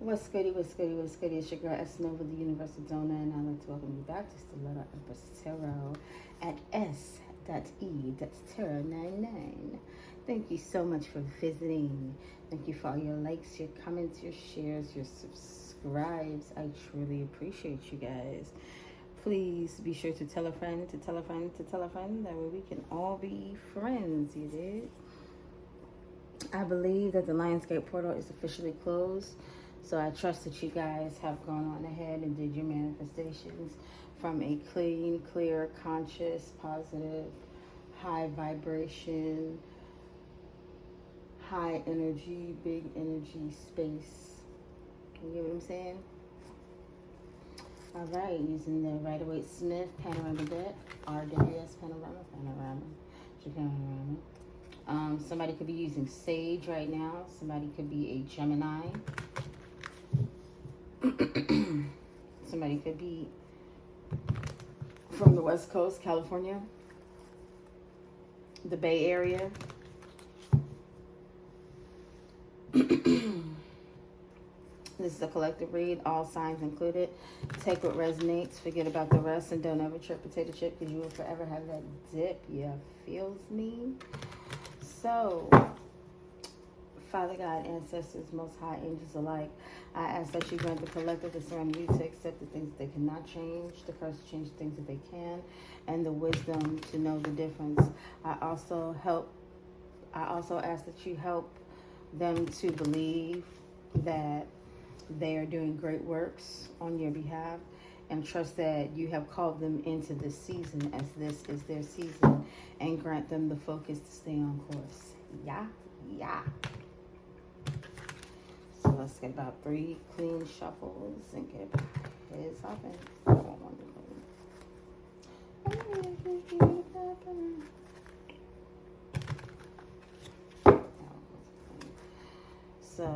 What's goody, what's goody, what's goody? It's your girl S Nova, the Universal Donor, and I'd like to welcome you back to Stiletto Empress Tarot at s.e.tarot99. Thank you so much for visiting. Thank you for all your likes, your comments, your shares, your subscribes. I truly appreciate you guys. Please be sure to tell a friend, to tell a friend, to tell a friend. That way we can all be friends, you did? I believe that the Lionsgate portal is officially closed. So I trust that you guys have gone on ahead and did your manifestations from a clean, clear, conscious, positive, high vibration, high energy, big energy space. You get what I'm saying? All right, using the Rider-Waite-Smith Panorama deck, RWS Panorama, Japan Panorama. Somebody could be using Sage right now. Somebody could be a Gemini. Somebody could be from the West Coast, California, the Bay Area. This is a collective read, all signs included. Take what resonates, forget about the rest, and don't ever trip potato chip because you will forever have that dip. Yeah, feels me. So, Father God, ancestors, most high angels alike, I ask that you grant the collective the serenity to accept the things that they cannot change, the courage to change the things that they can, and the wisdom to know the difference. I also ask that you help them to believe that they are doing great works on your behalf, and trust that you have called them into this season as this is their season, and grant them the focus to stay on course. Yeah. So let's get about 3 clean shuffles and get heads hopping. So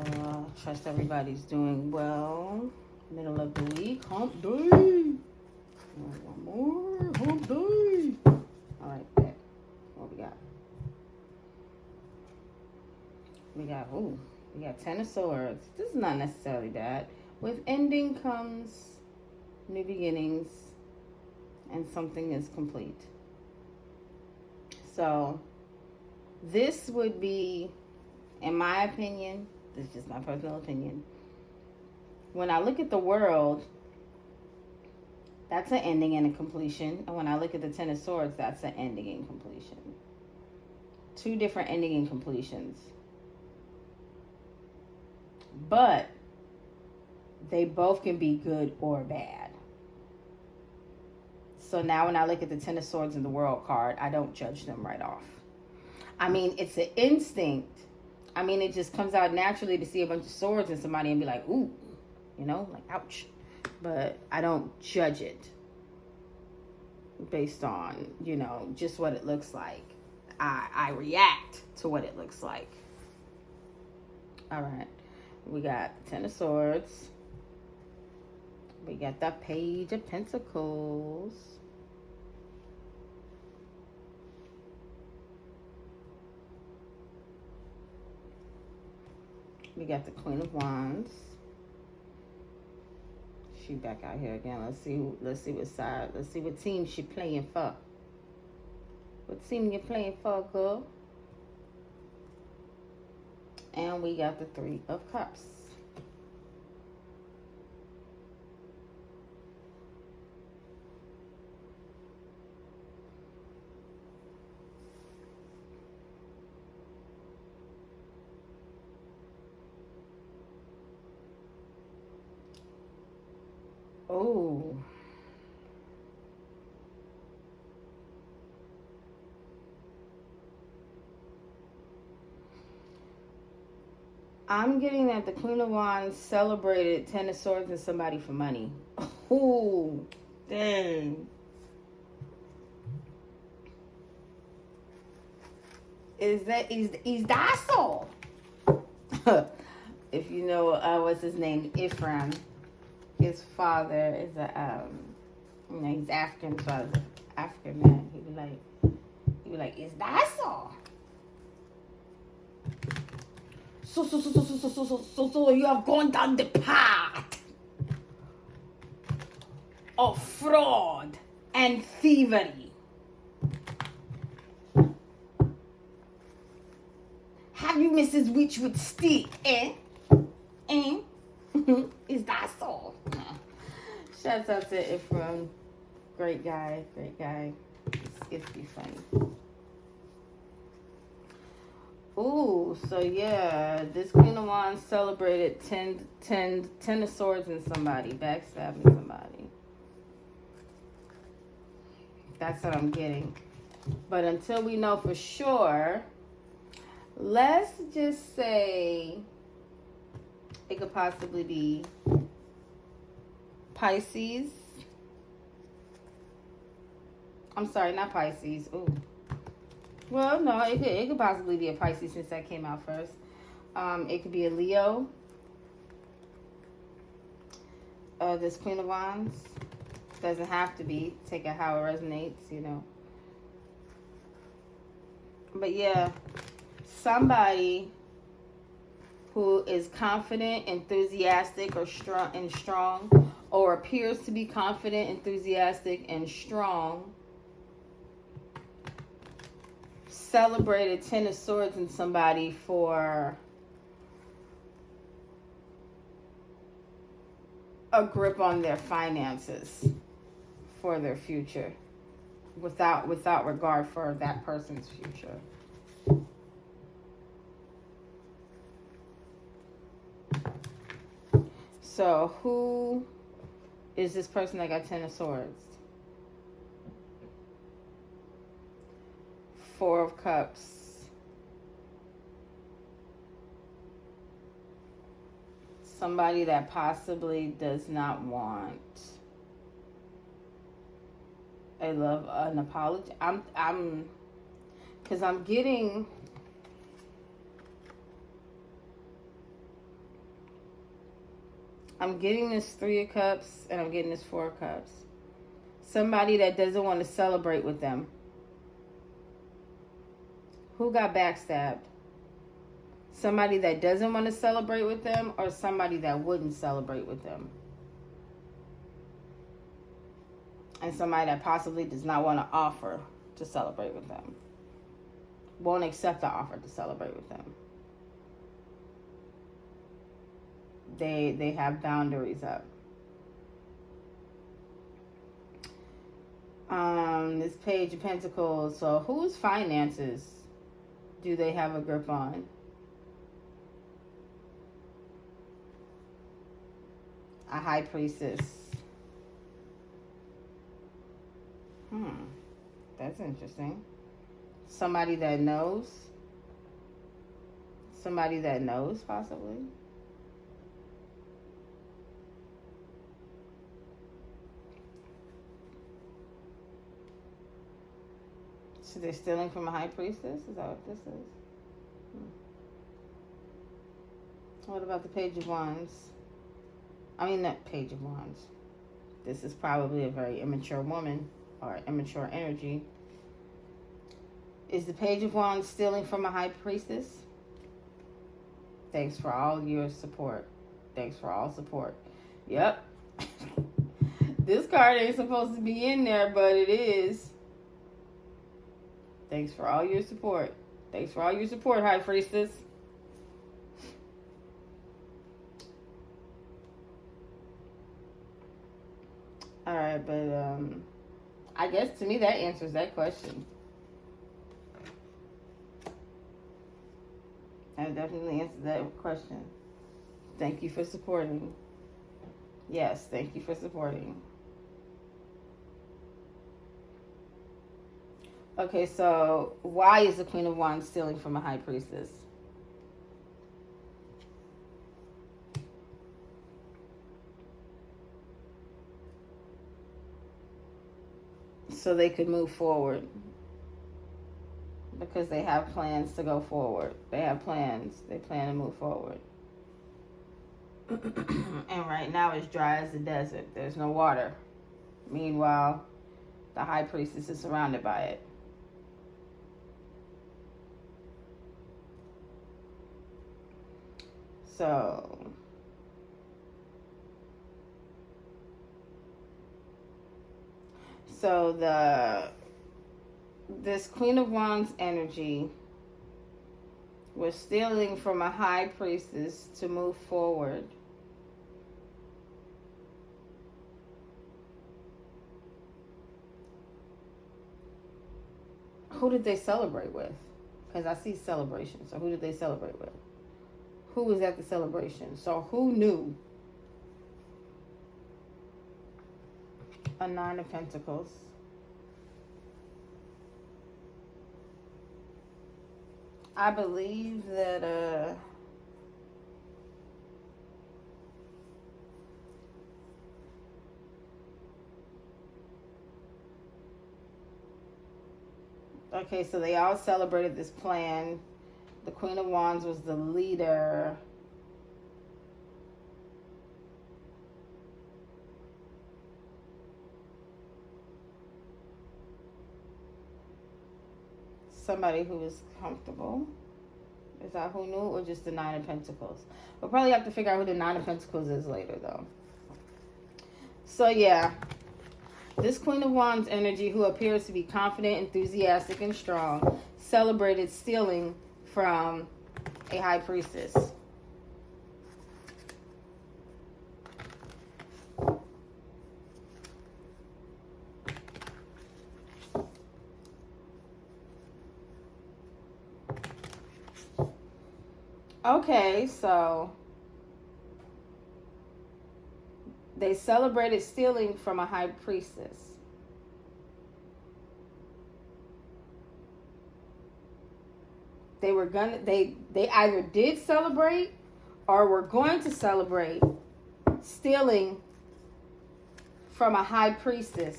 trust everybody's doing well. Middle of the week, hump day. One more, hump day. All right, bet. What we got? We got 10 of Swords. This is not necessarily bad. With ending comes new beginnings, and something is complete. So this would be, in my opinion, this is just my personal opinion, when I look at the World, that's an ending and a completion. And when I look at the 10 of Swords, that's an ending and completion. 2 different ending and completions. But they both can be good or bad. So now when I look at the 10 of Swords in the World card, I don't judge them right off. I mean, it's an instinct. I mean, it just comes out naturally to see a bunch of swords in somebody and be like, ooh, like, ouch. But I don't judge it based on, just what it looks like. I react to what it looks like. All right. We got 10 of Swords. We got the Page of Pentacles. We got the Queen of Wands. She back out here again. Let's see what side. Let's see what team she playing for. What team you playing for, girl? And we got the 3 of Cups. Oh. I'm getting that the Queen of Wands celebrated 10 of Swords and somebody for money. Oh, dang. Is that so? If you know, what's his name? Ephraim. His father is he's African, so African man. He be like, is that so? So you have gone down the path of fraud and thievery. Have you Mrs. Witch with stick, eh? Eh? Is that so? Shouts out to Ephraim. Great guy, great guy. It's be funny. Ooh, so yeah, this Queen of Wands celebrated 10 of Swords in somebody, backstabbing somebody. That's what I'm getting. But until we know for sure, let's just say it could possibly be Pisces. I'm sorry, not Pisces. Ooh. Well, no, it could possibly be a Pisces since that came out first. It could be a Leo. This Queen of Wands. Doesn't have to be. Take it how it resonates, you know. But yeah, somebody who is confident, enthusiastic, or strong, or appears to be confident, enthusiastic, and strong, celebrated 10 of Swords in somebody for a grip on their finances for their future, without regard for that person's future. So who is this person that got 10 of Swords? 4 of Cups. Somebody that possibly does not want an apology. Because I'm getting this 3 of Cups and I'm getting this 4 of Cups. Somebody that doesn't want to celebrate with them. Who got backstabbed? Somebody that doesn't want to celebrate with them, or somebody that wouldn't celebrate with them? And somebody that possibly does not want to offer to celebrate with them. Won't accept the offer to celebrate with them. They have boundaries up. This Page of Pentacles. So whose finances do they have a grip on? A High Priestess. That's interesting. Somebody that knows. Somebody that knows, possibly. So they're stealing from a High Priestess? Is that what this is? What about the Page of Wands? I mean, not Page of Wands. This is probably a very immature woman or immature energy. Is the Page of Wands stealing from a High Priestess? Thanks for all your support. Thanks for all support. Yep. This card ain't supposed to be in there, but it is. Thanks for all your support. Thanks for all your support, High Priestess. Alright, but I guess to me that answers that question. That definitely answers that question. Thank you for supporting. Yes, thank you for supporting. Okay, so why is the Queen of Wands stealing from a High Priestess? So they could move forward. Because they have plans to go forward. They have plans. They plan to move forward. And right now it's dry as the desert. There's no water. Meanwhile, the High Priestess is surrounded by it. So this Queen of Wands energy was stealing from a high priestess to move forward. Who did they celebrate with? Because I see celebration. So who did they celebrate with? Who was at the celebration? So who knew? A Nine of Pentacles. I believe that okay, so they all celebrated this plan. The Queen of Wands was the leader. Somebody who was comfortable. Is that who knew, or just the Nine of Pentacles? We'll probably have to figure out who the Nine of Pentacles is later, though. So, yeah. This Queen of Wands energy, who appears to be confident, enthusiastic, and strong, celebrated stealing from a high priestess. Okay, so they celebrated stealing from a high priestess. They either did celebrate or were going to celebrate stealing from a high priestess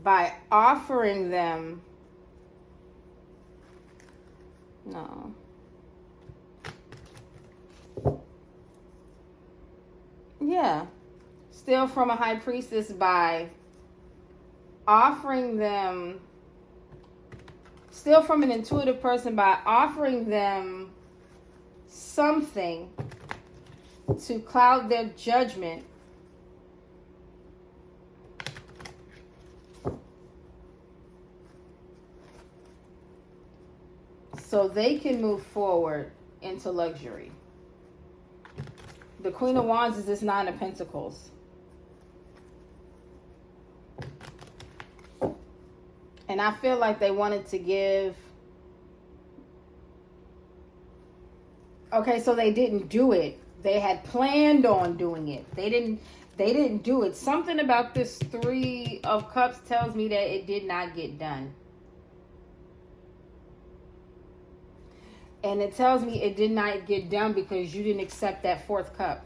by offering them no. Yeah. Steal from a high priestess by offering them. Steal from an intuitive person by offering them something to cloud their judgment. So they can move forward into luxury. The Queen of Wands is this Nine of Pentacles. And I feel like they wanted to give... Okay, so they didn't do it. They had planned on doing it. They didn't do it. Something about this Three of Cups tells me that it did not get done. And it tells me it did not get done because you didn't accept that fourth cup.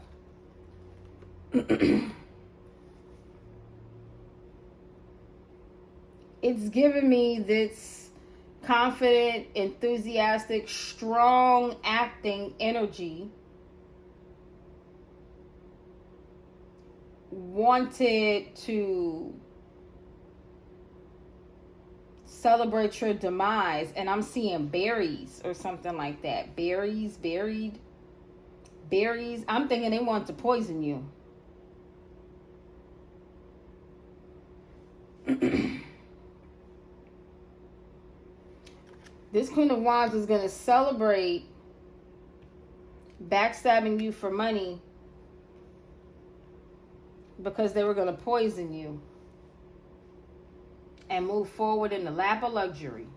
It's giving me this confident, enthusiastic, strong acting energy. Wanted to celebrate your demise, and I'm seeing berries or something like that. Berries. I'm thinking they want to poison you. This Queen of Wands is going to celebrate backstabbing you for money because they were going to poison you and move forward in the lap of luxury.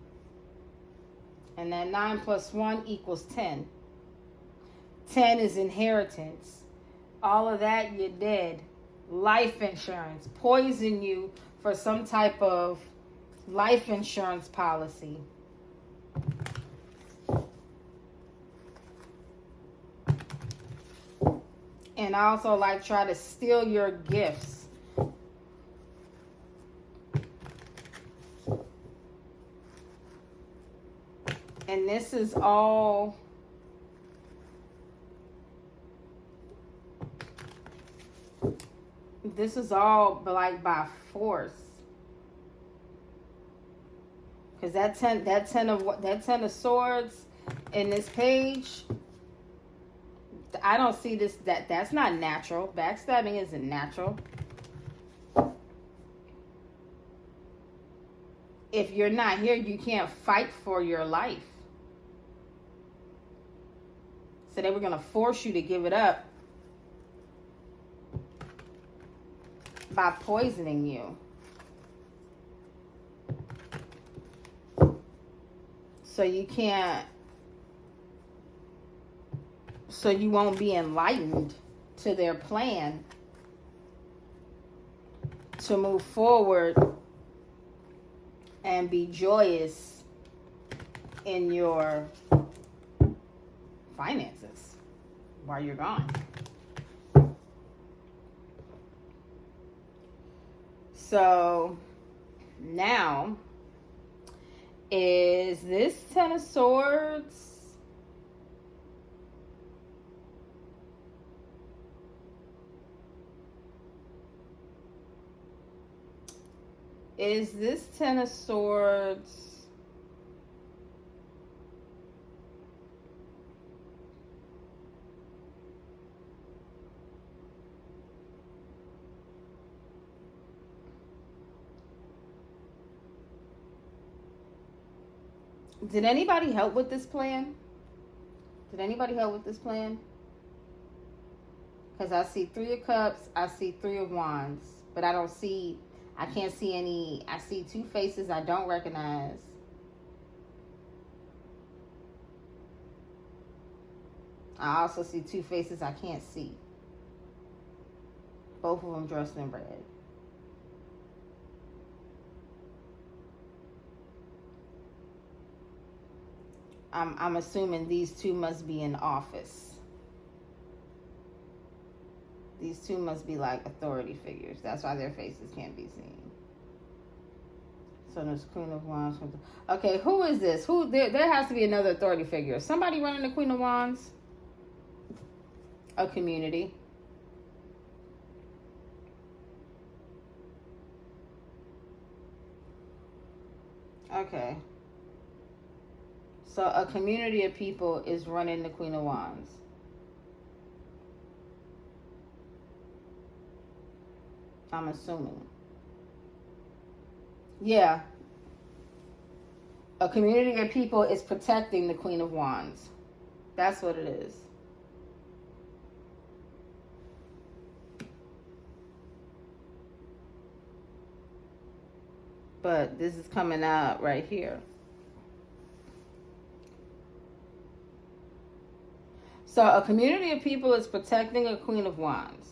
And that 9 plus 1 equals 10. 10 is inheritance. All of that, you're dead. Life insurance. Poison you for some type of life insurance policy. And also like try to steal your gifts. And this is all like by force. Because that ten of swords In this page, I don't see this. That's not natural. Backstabbing isn't natural. If you're not here, you can't fight for your life. So they were going to force you to give it up by poisoning you. So you can't, so you won't be enlightened to their plan to move forward and be joyous in your finances while you're gone. So now, is this Ten of Swords? Is this Ten of Swords did anybody help with this plan? Did anybody help with this plan? Because I see Three of Cups, I see Three of Wands, but I can't see any. I see two faces I don't recognize. I also see two faces I can't see. Both of them dressed in red. I'm assuming these two must be in office. These two must be like authority figures. That's why their faces can't be seen. So there's Queen of Wands. Okay, who is this? There has to be another authority figure. Somebody running the Queen of Wands? A community. Okay. So a community of people is running the Queen of Wands. I'm assuming. Yeah. A community of people is protecting the Queen of Wands. That's what it is. But this is coming out right here. So a community of people is protecting a Queen of Wands.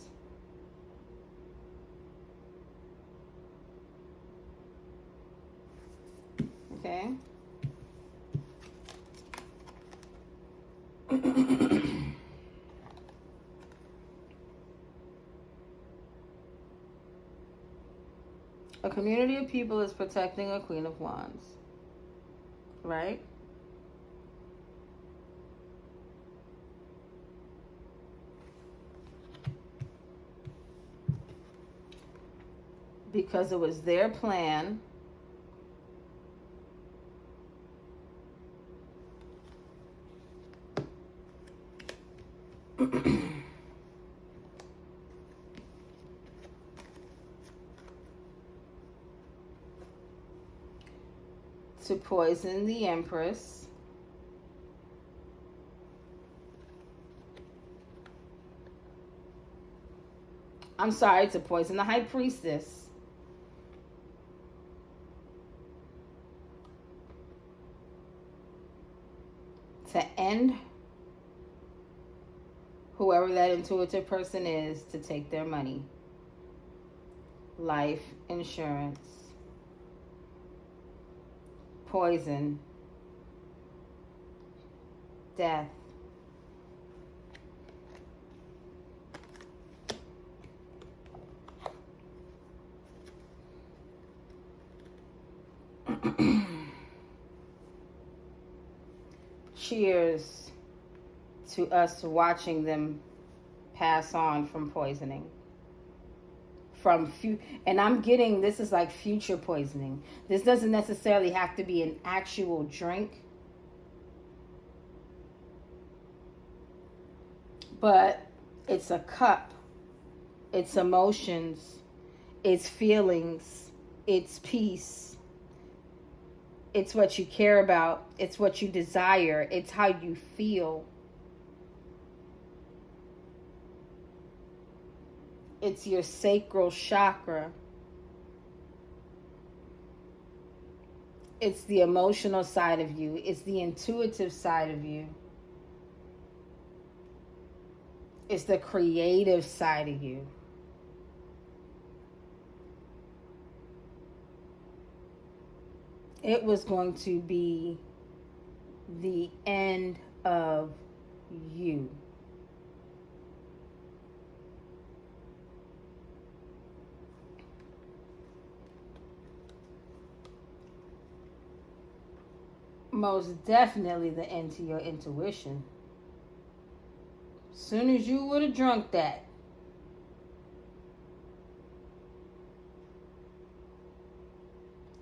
Okay. A community of people is protecting a Queen of Wands. Right? Because it was their plan to poison the Empress. I'm sorry, to poison the High Priestess. To end whoever that intuitive person is, to take their money. Life insurance. Poison. Death. Cheers to us watching them pass on from poisoning. And I'm getting, this is like future poisoning. This doesn't necessarily have to be an actual drink. But it's a cup. It's emotions. It's feelings. It's peace. It's what you care about. It's what you desire. It's how you feel. It's your sacral chakra. It's the emotional side of you. It's the intuitive side of you. It's the creative side of you. It was going to be the end of you. Most definitely the end to your intuition. Soon as you would have drunk that,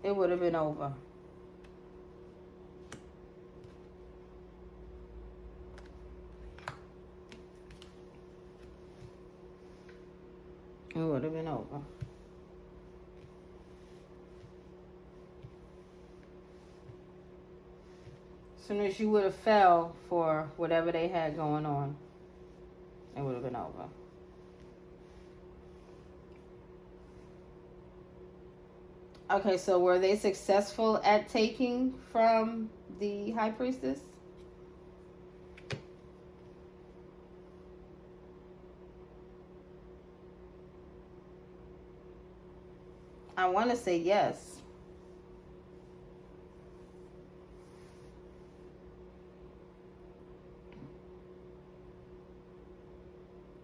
it would have been over. It would have been over. As soon as you would have fell for whatever they had going on, it would have been over. Okay, so were they successful at taking from the high priestess? I want to say yes.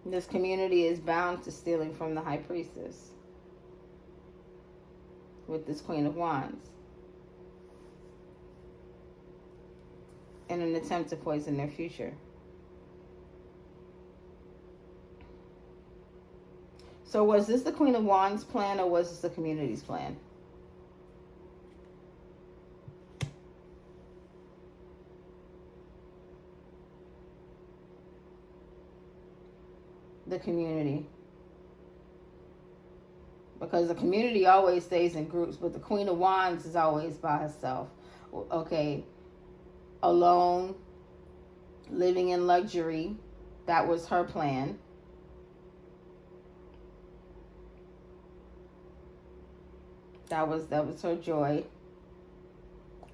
This community is bound to stealing from the high priestess with this Queen of Wands in an attempt to poison their future. So was this the Queen of Wands plan or was this the community's plan? The community. Because the community always stays in groups, but the Queen of Wands is always by herself. Okay, alone, living in luxury. That was her plan. That was her joy.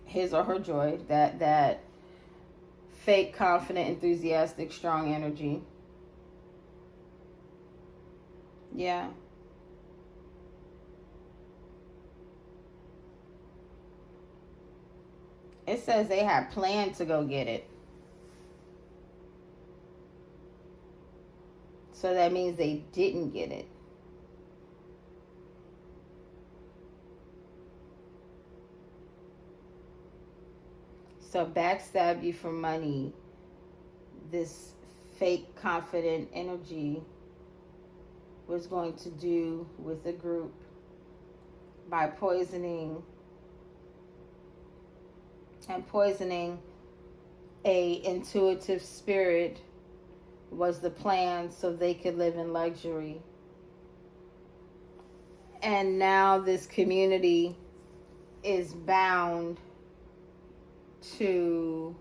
His or her joy. That fake, confident, enthusiastic, strong energy. Yeah. It says they had planned to go get it. So that means they didn't get it. So backstab you for money. This fake, confident energy was going to do with the group by poisoning a intuitive spirit was the plan so they could live in luxury. And now this community is bound to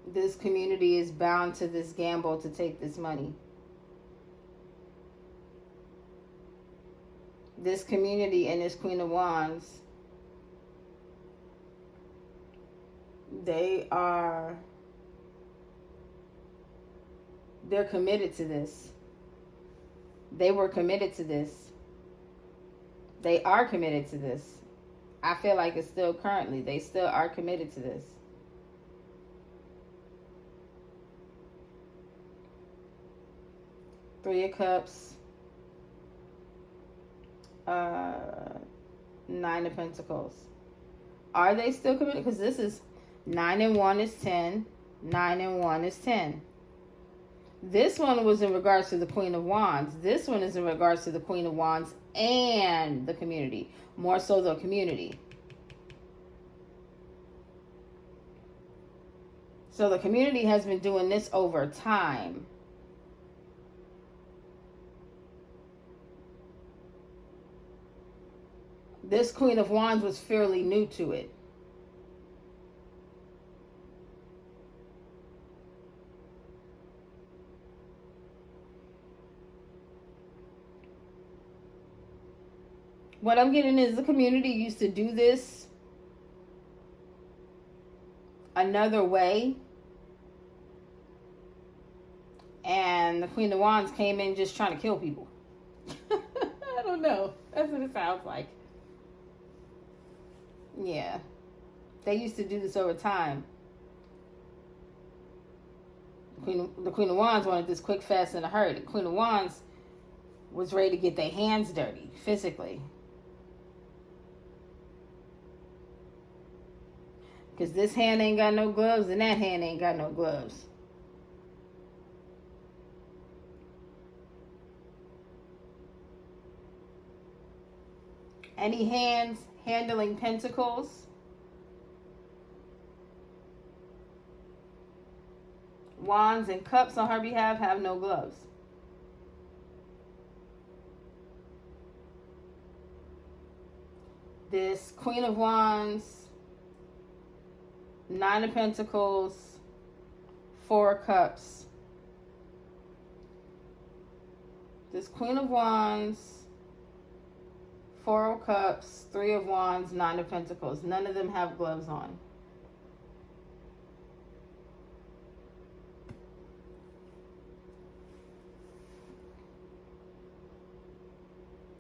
this gamble to take this money. This community and this Queen of Wands, they're committed to this. They were committed to this. They are committed to this. I feel like it's still currently. They still are committed to this. Three of Cups. Nine of Pentacles. Are they still committed? Because this is 9 and 1 is 10. 9 and 1 is 10. This one was in regards to the Queen of Wands. This one is in regards to the Queen of Wands and the community. More so the community. So the community has been doing this over time. This Queen of Wands was fairly new to it. What I'm getting is the community used to do this another way. And the Queen of Wands came in just trying to kill people. I don't know. That's what it sounds like. Yeah. They used to do this over time. The Queen of Wands wanted this quick, fast, and a hurry. The Queen of Wands was ready to get their hands dirty, physically. Because this hand ain't got no gloves and that hand ain't got no gloves. Any hands handling pentacles, wands, and cups on her behalf have no gloves. This Queen of Wands, Nine of Pentacles, Four of Cups. This Queen of Wands, Four of Cups, Three of Wands, Nine of Pentacles. None of them have gloves on.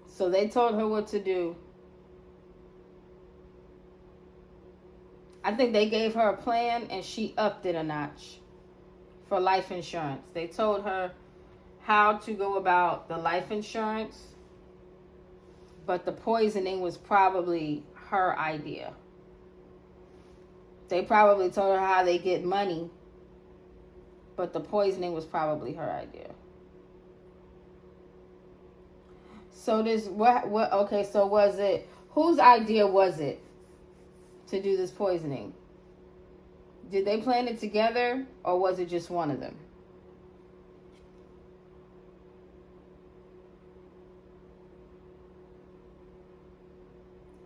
So they told her what to do. I think they gave her a plan and she upped it a notch for life insurance. They told her how to go about the life insurance, but the poisoning was probably her idea. They probably told her how they get money, but the poisoning was probably her idea. So okay, so was it, whose idea was it to do this poisoning? Did they plan it together, or was it just one of them?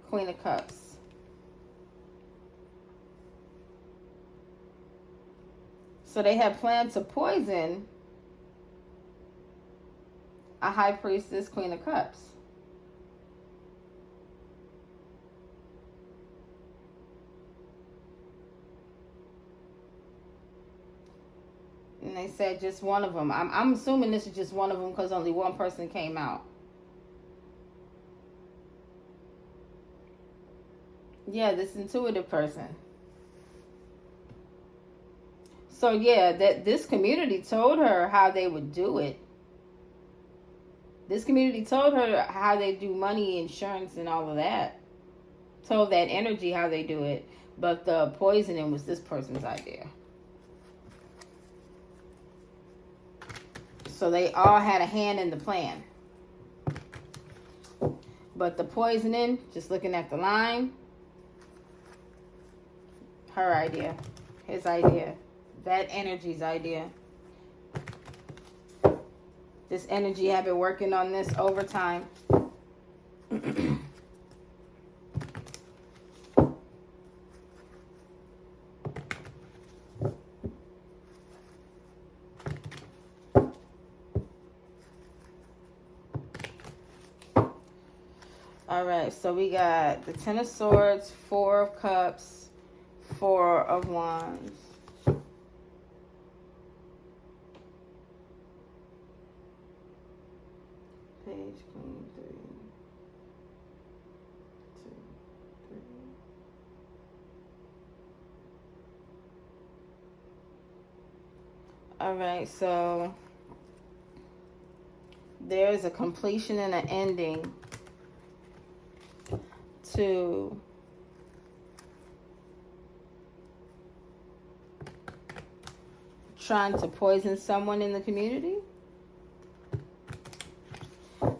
Queen of Cups. So they had planned to poison a high priestess, Queen of Cups. And they said just one of them. I'm assuming this is just one of them because only one person came out. Yeah, this intuitive person. So yeah, that this community told her how they would do it. This community told her how they do money, insurance, and all of that. Told that energy how they do it. But the poisoning was this person's idea. So they all had a hand in the plan. But the poisoning, just looking at the line, her idea, his idea, that energy's idea. This energy had been working on this over time. All right, so we got the Ten of Swords, Four of Cups, Four of Wands. Page Queen, 3, 2, 3. All right, so there's a completion and an ending to trying to poison someone in the community,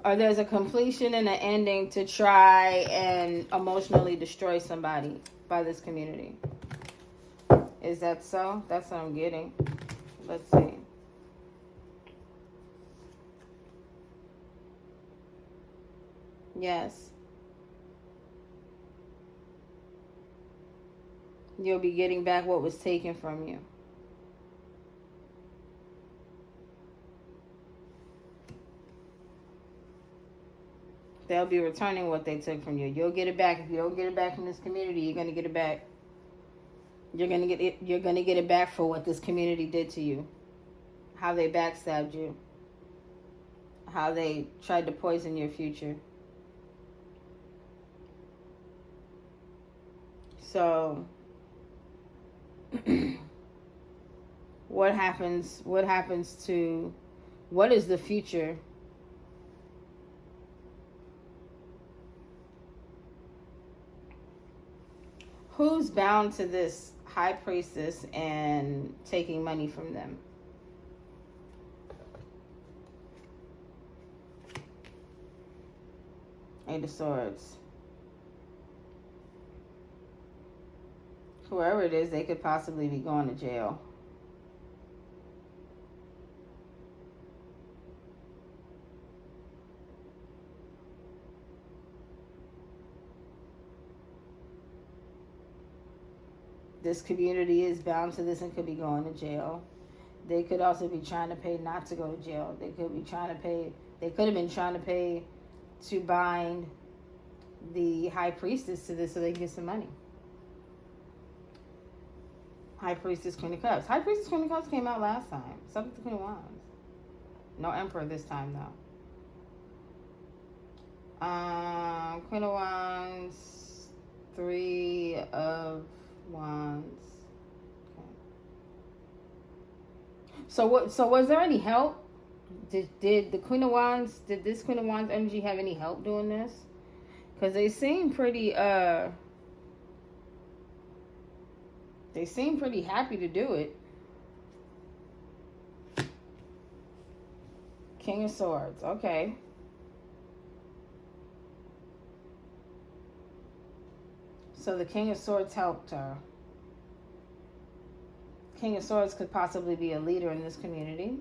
or there's a completion and an ending to try and emotionally destroy somebody by this community. Is that so? That's what I'm getting. Let's see. Yes. You'll be getting back what was taken from you. They'll be returning what they took from you. You'll get it back. If you don't get it back from this community, you're gonna get it back. You're gonna get it. You're gonna get it back for what this community did to you. How they backstabbed you. How they tried to poison your future. So, what happens? What happens to? What is the future? Who's bound to this high priestess and taking money from them? Eight of Swords. Whoever it is, they could possibly be going to jail. This community is bound to this and could be going to jail. They could also be trying to pay not to go to jail. They could be trying to pay. They could have been trying to pay to bind the high priestess to this so they can get some money. High Priestess, Queen of Cups. High Priestess, Queen of Cups came out last time. Something to Queen of Wands. No Emperor this time, though. Queen of Wands, Three of Wands. Okay. So was there any help? Did the Queen of Wands, did this Queen of Wands energy have any help doing this? Because they seem pretty happy to do it. King of Swords. Okay. So the King of Swords helped her. King of Swords could possibly be a leader in this community.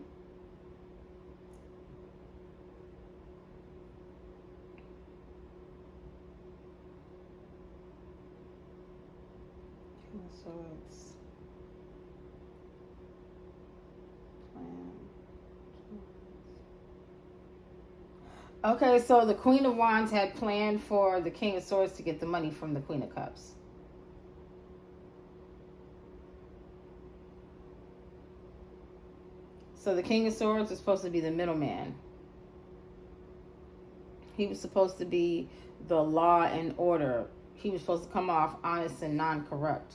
King of Swords. Plan. Okay, so the Queen of Wands had planned for the King of Swords to get the money from the Queen of Cups. So the King of Swords was supposed to be the middleman. He was supposed to be the law and order. He was supposed to come off honest and non-corrupt.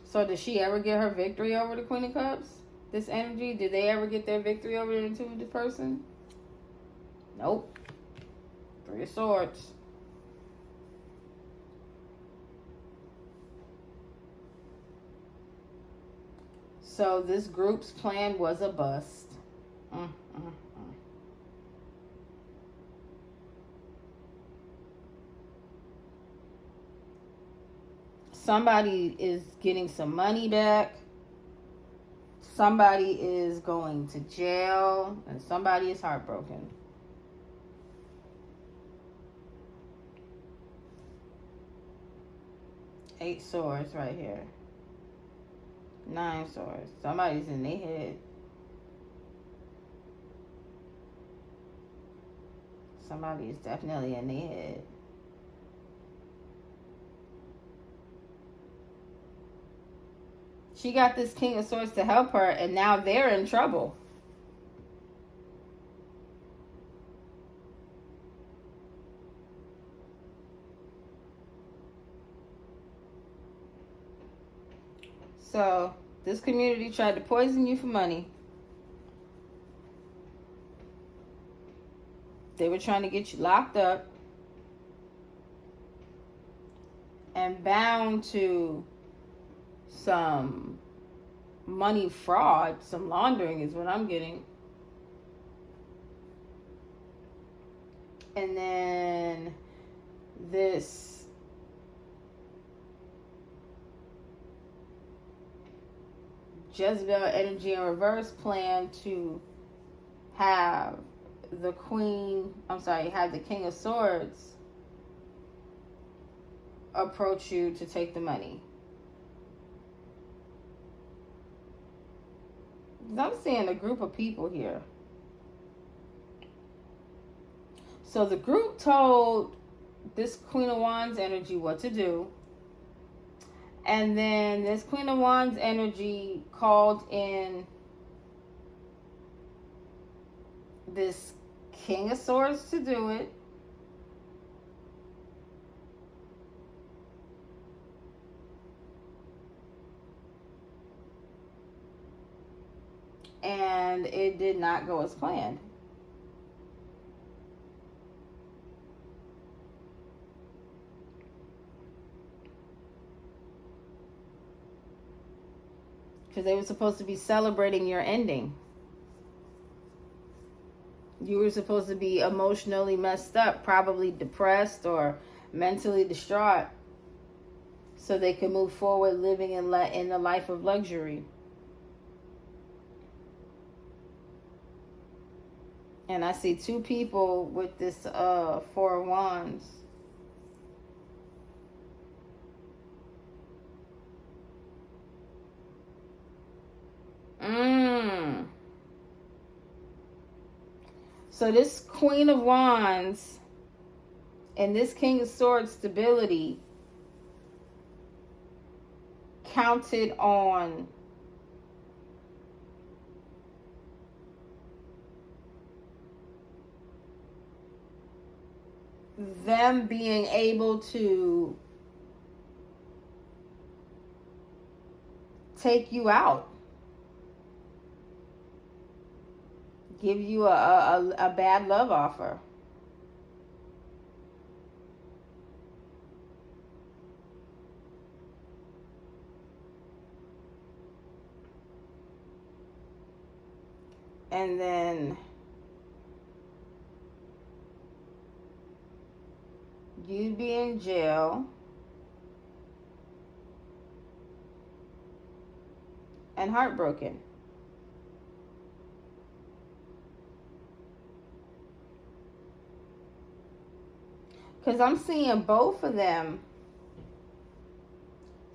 So did she ever get her victory over the Queen of Cups? This energy, did they ever get their victory over the intuitive person? Nope. Three of Swords. So this group's plan was a bust. Somebody is getting some money back. Somebody is going to jail. And somebody is heartbroken. Eight Swords right here. Nine Swords. Somebody's in their head. Somebody is definitely in their head. She got this King of Swords to help her, and now they're in trouble. So, this community tried to poison you for money. They were trying to get you locked up and bound to some money fraud, some laundering is what I'm getting. And then this Jezebel energy in reverse plan to have the have the King of Swords approach you to take the money. I'm seeing a group of people here. So the group told this Queen of Wands energy what to do. And then this Queen of Wands energy called in this King of Swords to do it. And it did not go as planned. Because they were supposed to be celebrating your ending. You were supposed to be emotionally messed up, probably depressed or mentally distraught, so they could move forward living in a life of luxury. And I see two people with this Four of Wands. So this Queen of Wands and this King of Swords stability counted on them being able to take you out, give you a bad love offer. And then you'd be in jail and heartbroken. Because I'm seeing both of them.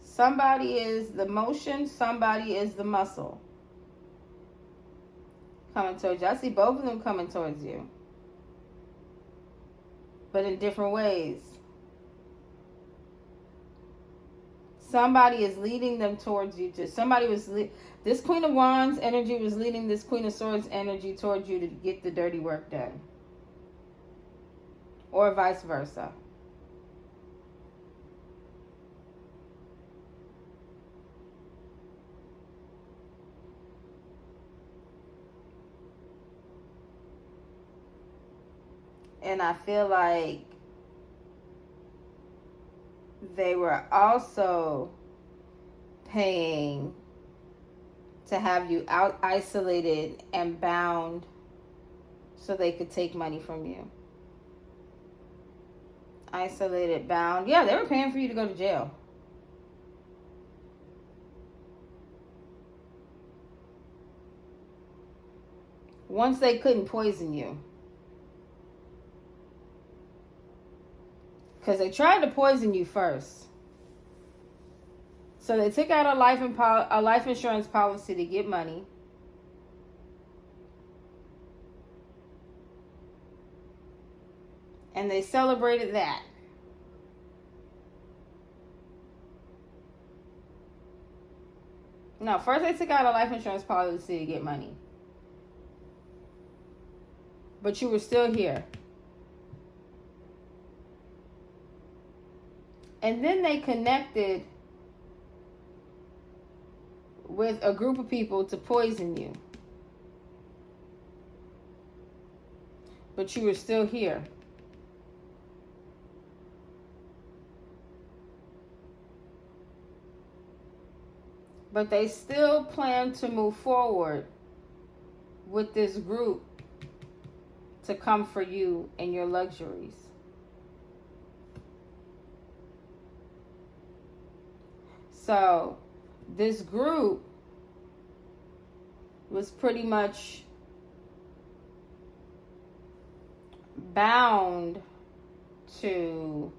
Somebody is the motion, somebody is the muscle. Coming towards you. I see both of them coming towards you. But in different ways. Somebody is leading them towards you. This Queen of Wands energy was leading this Queen of Swords energy towards you to get the dirty work done. Or vice versa. And I feel like they were also paying to have you out isolated and bound so they could take money from you. Isolated, bound. Yeah, they were paying for you to go to jail. Once they couldn't poison you. Because they tried to poison you first. So they took out a life insurance policy to get money. And they celebrated that. No, first they took out a life insurance policy to get money. But you were still here. And then they connected with a group of people to poison you. But you were still here. But they still plan to move forward with this group to come for you and your luxuries. So this group was pretty much bound to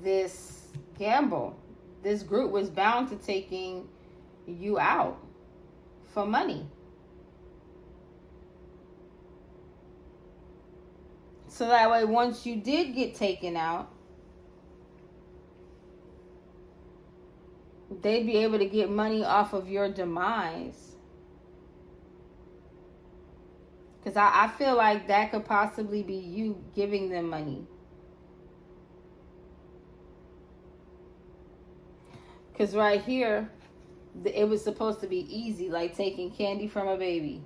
this gamble. This group was bound to taking you out for money. So that way, once you did get taken out, they'd be able to get money off of your demise. Because I feel like that could possibly be you giving them money. Because right here, it was supposed to be easy, like taking candy from a baby.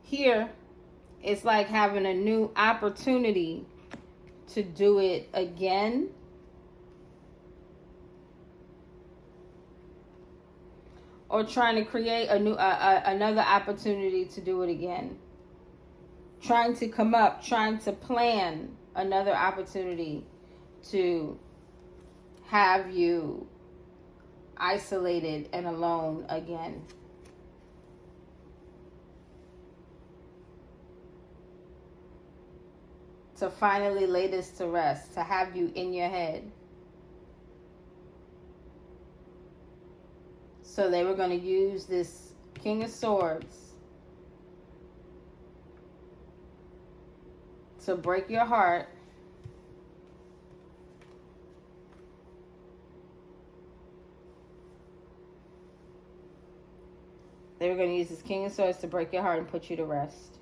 Here, it's like having a new opportunity to do it again. Or trying to create another opportunity to do it again. Trying to come up, trying to plan another opportunity to have you isolated and alone again. To finally lay this to rest, to have you in your head. So they were going to use this King of Swords to break your heart. They were going to use this King of Swords to break your heart and put you to rest.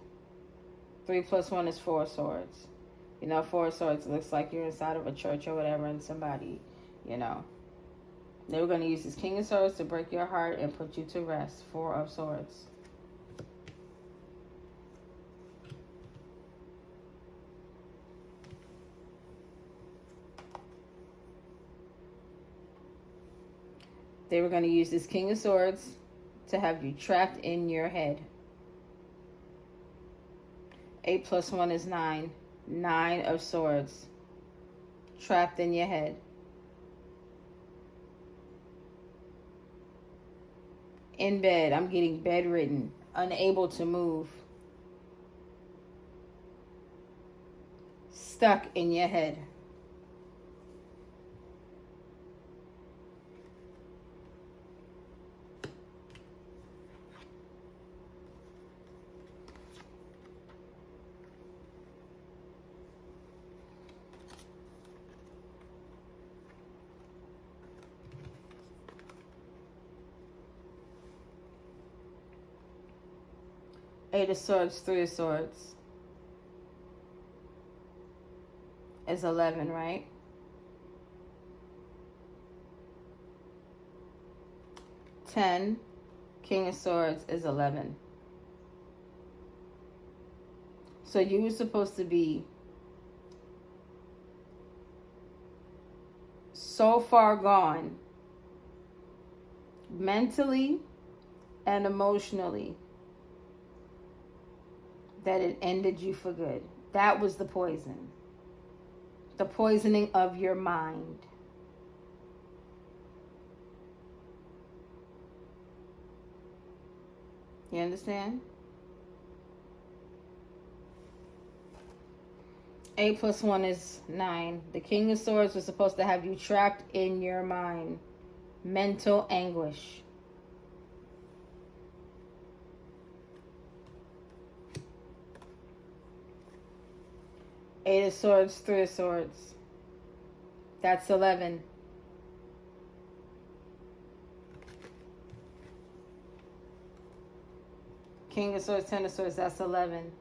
3 + 1 is 4 swords. You know, 4 swords looks like you're inside of a church or whatever, and somebody, you know. They were going to use this King of Swords to break your heart and put you to rest. 4 of Swords. They were going to use this King of Swords to have you trapped in your head. 8 + 1 is 9. 9 of Swords. Trapped in your head. In bed. I'm getting bedridden. Unable to move. Stuck in your head. Eight of Swords, 3 of Swords is 11, right? 10, King of Swords is 11. So you were supposed to be so far gone mentally and emotionally that it ended you for good. That was the poison. The poisoning of your mind. You understand? 8 + 1 is 9. The King of Swords was supposed to have you trapped in your mind. Mental anguish. Eight of Swords, 3 of Swords. That's 11. King of Swords, 10 of Swords, that's 11.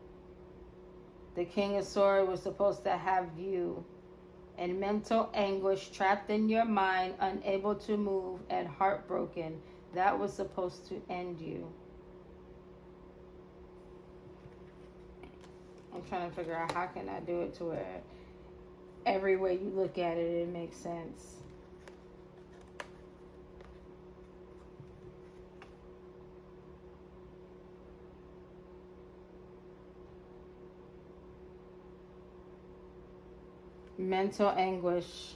The King of Swords was supposed to have you in mental anguish, trapped in your mind, unable to move, and heartbroken. That was supposed to end you. I'm trying to figure out how can I do it to where Every way you look at it, it makes sense. Mental anguish.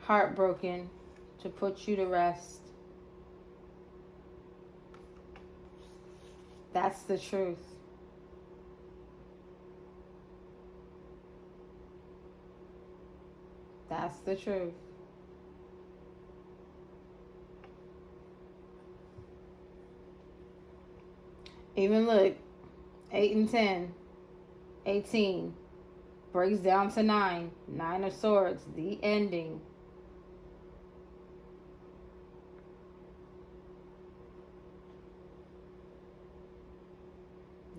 Heartbroken to put you to rest. That's the truth. That's the truth. Even look, 8 and 10, 18, breaks down to 9, 9 of Swords, the ending.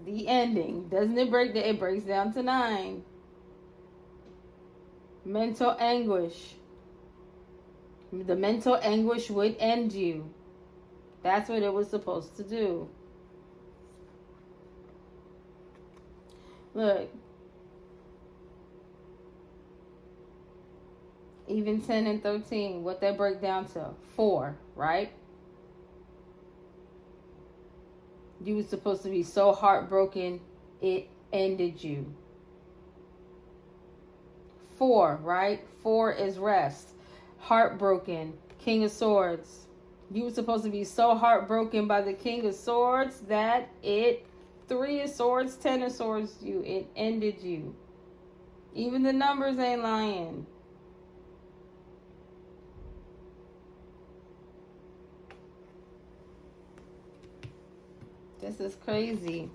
The ending. Doesn't it break that? It breaks down to 9. Mental anguish. The mental anguish would end you. That's what it was supposed to do. Look. Even 10 and 13, what that break down to? 4, right? You were supposed to be so heartbroken, it ended you. 4, right? 4 is rest. Heartbroken, King of Swords. You were supposed to be so heartbroken by the King of Swords that it, 3 of Swords, 10 of Swords, it ended you. Even the numbers ain't lying. This is crazy.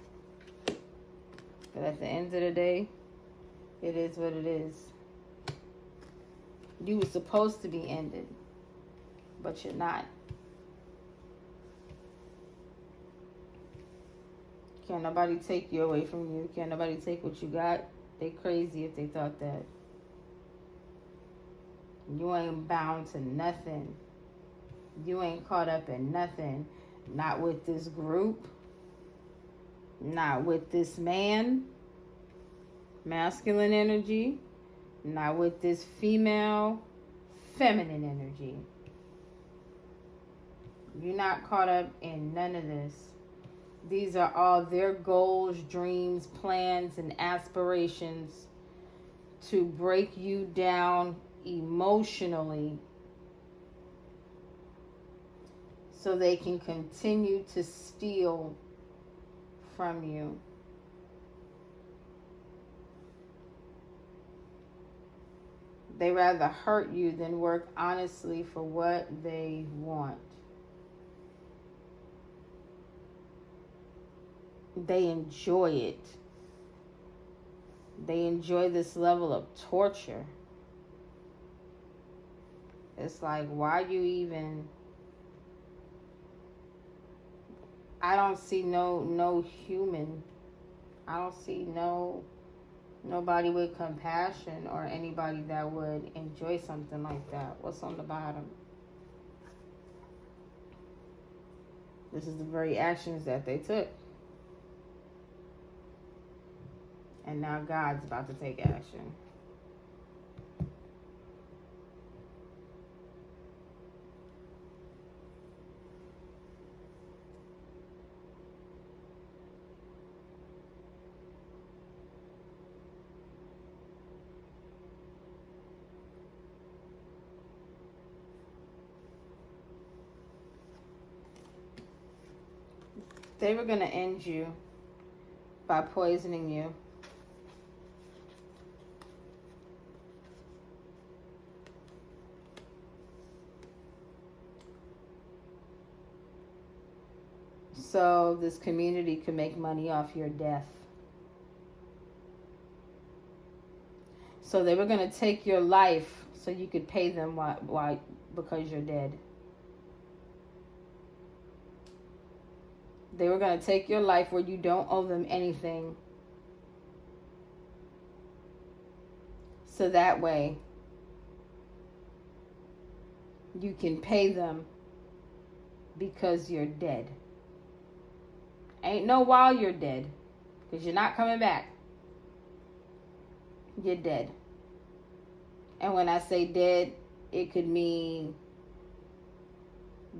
But at the end of the day, it is what it is. You were supposed to be ended, but you're not. Can't nobody take you away from you. Can't nobody take what you got. They crazy if they thought that. You ain't bound to nothing. You ain't caught up in nothing. Not with this group. Not with this man. Masculine energy. Not with this female. Feminine energy. You're not caught up in none of this. These are all their goals, dreams, plans, and aspirations to break you down emotionally so they can continue to steal from you. They rather hurt you than work honestly for what they want. They enjoy it. They enjoy this level of torture. It's like, why you even... I don't see no human. I don't see nobody with compassion or anybody that would enjoy something like that. What's on the bottom? This is the very actions that they took. And now God's about to take action. They were going to end you by poisoning you. So this community could make money off your death. So they were going to take your life so you could pay them why because you're dead. They were going to take your life where you don't owe them anything. So that way you can pay them because you're dead. Ain't no while you're dead, because you're not coming back. you're dead. And when I say dead, it could mean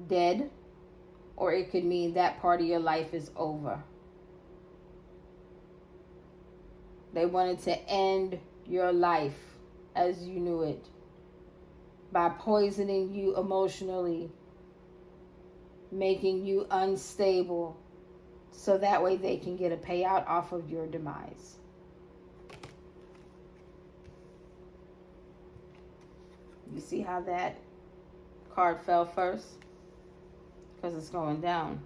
dead, or it could mean that part of your life is over. They wanted to end your life as you knew it by poisoning you emotionally, making you unstable, so that way they can get a payout off of your demise. You see how that card fell first? Because it's going down.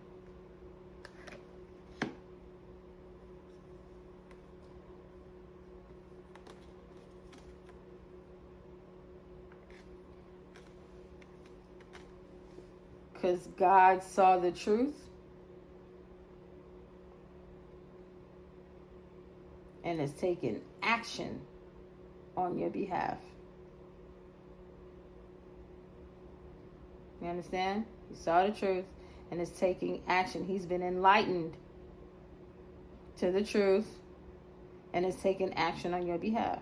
Because God saw the truth and is taking action on your behalf. You understand? He saw the truth and is taking action. He's been enlightened to the truth and is taking action on your behalf.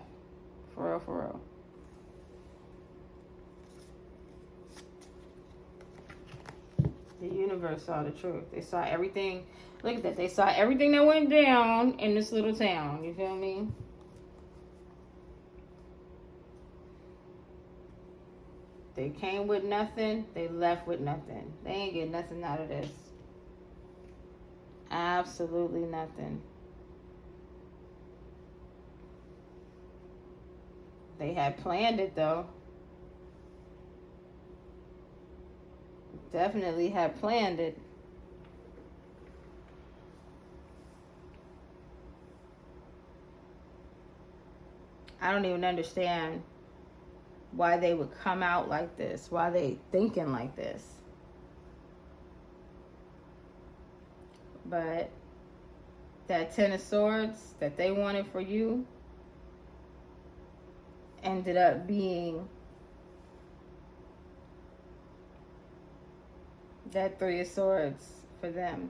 For real, for real. The universe saw the truth. They saw everything. Look at that. They saw everything that went down in this little town. You feel me? They came with nothing. They left with nothing. They ain't get nothing out of this. Absolutely nothing. They had planned it though. Definitely had planned it. I don't even understand why they would come out like this, why they thinking like this. But that Ten of Swords that they wanted for you ended up being that Three of Swords for them.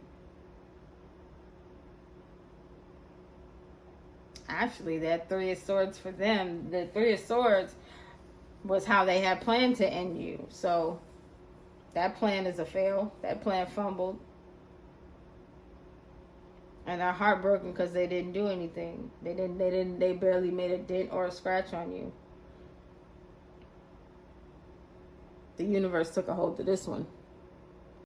Actually, that Three of Swords for them, the Three of Swords was how they had planned to end you. So that plan is a fail. That plan fumbled. And they're heartbroken because they didn't do anything. They barely made a dent or a scratch on you. The universe took a hold of this one.